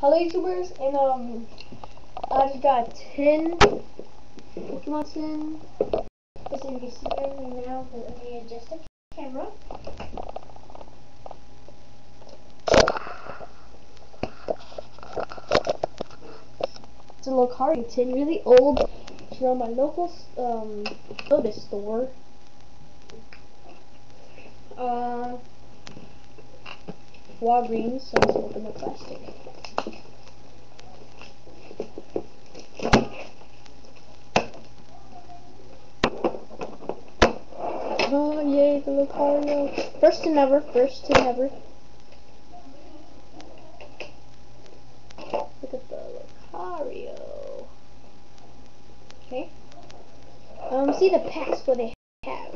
Hello YouTubers, and I just got 10 Pokemon Sin. As you can see right now, let me adjust the camera. It's a Lucario tin, really old. It's from my local soda store. Walgreens, so let's open the plastic. Oh yay, the Lucario. First to never, first to never. Look at the Lucario. Okay. See the packs what they have.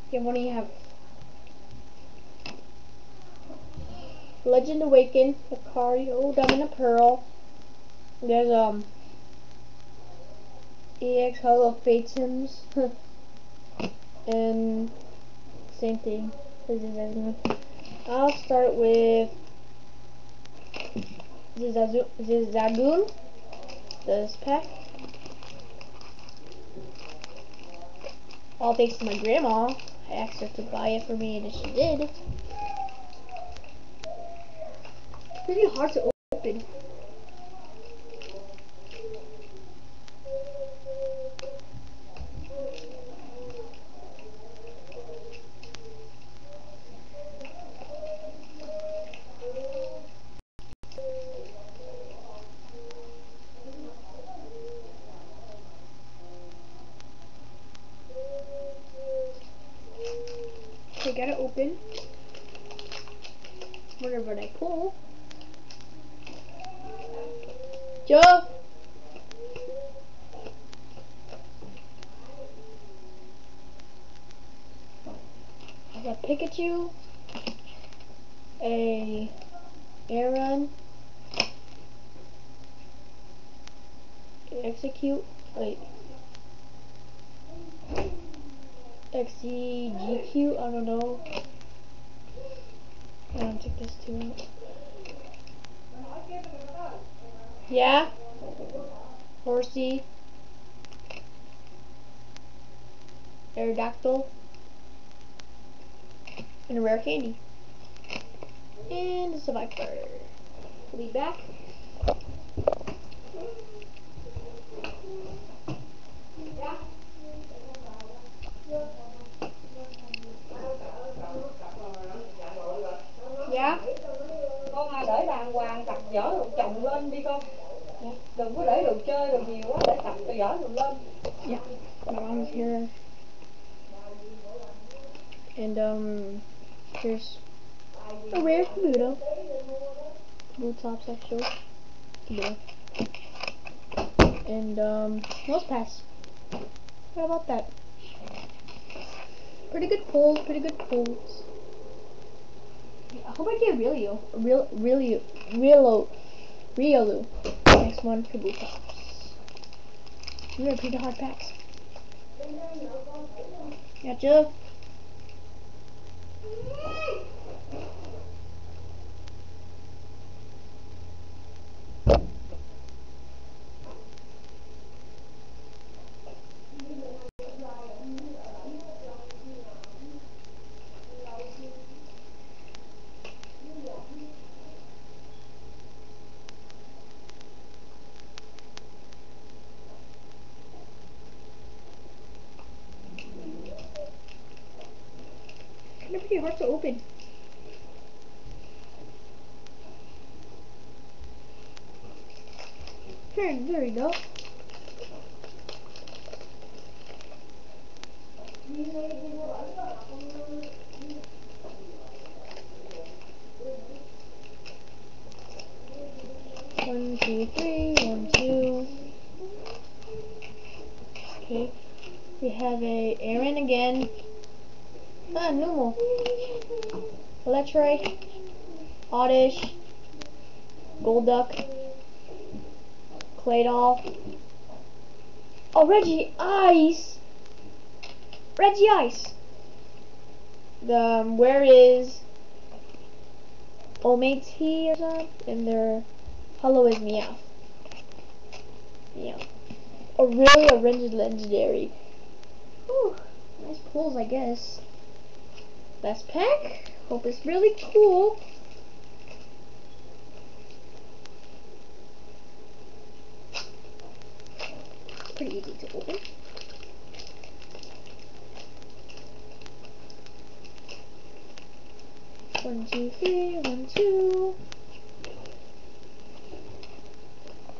Okay, what do you have? Legend Awaken, Lucario, Diamond and Pearl. There's EX Hollow Phantoms. And same thing. I'll start with Zigzagoon. This pack. All thanks to my grandma. I asked her to buy it for me and she did. Pretty hard to open. I gotta open. Whatever I pull. Joe! I got Pikachu, a Aaron, Execute, wait, XCGQ, I don't know. I don't take this too out. Yeah? Horsey, Aerodactyl, and a rare candy. And a Survivor. Lead back. Dạ. Con để đàng hoàng, tập vở đồ chồng lên đi con. Đừng có để đồ chơi đồ nhiều quá, để tập vở đồ lên. Yeah, my mom's here. And here's a rare Kabuto. Kabutops actually. Kabuto. And most pass. What about that? Pretty good pulls, pretty good pulls. I hope I get Riolu. Next one, Kabutops. These are pretty hard packs. Gotcha. They're pretty hard to open. Here, there we go. One, two, three, 1, 2. Okay. We have a Aaron again. Ah, Numel. Electro, Oddish, Golduck, Claydol. Oh, Reggie Ice! Regice. Where is Ometi or something? And their hello is Meowth. Yeah. Oh, really? A legendary. Whew. Nice pulls, I guess. Best pack. Hope it's really cool. It's pretty easy to open. One, two, three, 1, 2.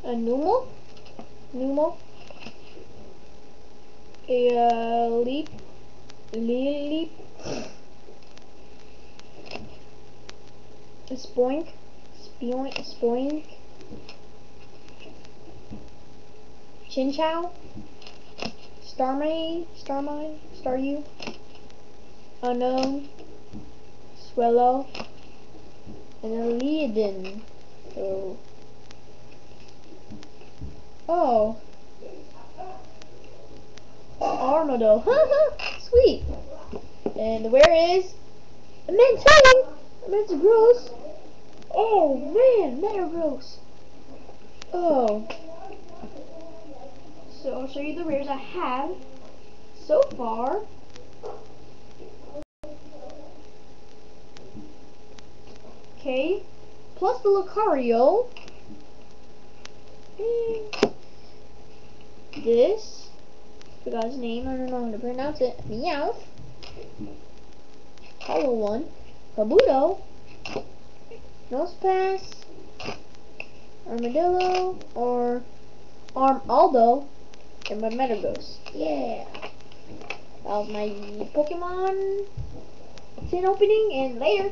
A Numel. A leap. A Spoink. Chinchou. Staryu. Unknown. Swellow. And a Leodin. So. Oh. Armado. Sweet. And where is Metagross? Oh man, Metagross. Oh. So I'll show you the rares I have so far. Okay. Plus the Lucario. This. Forgot his name. I don't know how to pronounce it. Meowth. Hollow one. Kabuto. Nosepass. Armadillo. Or Armaldo. And my Metagross. Yeah. That was my Pokemon tin opening, and later.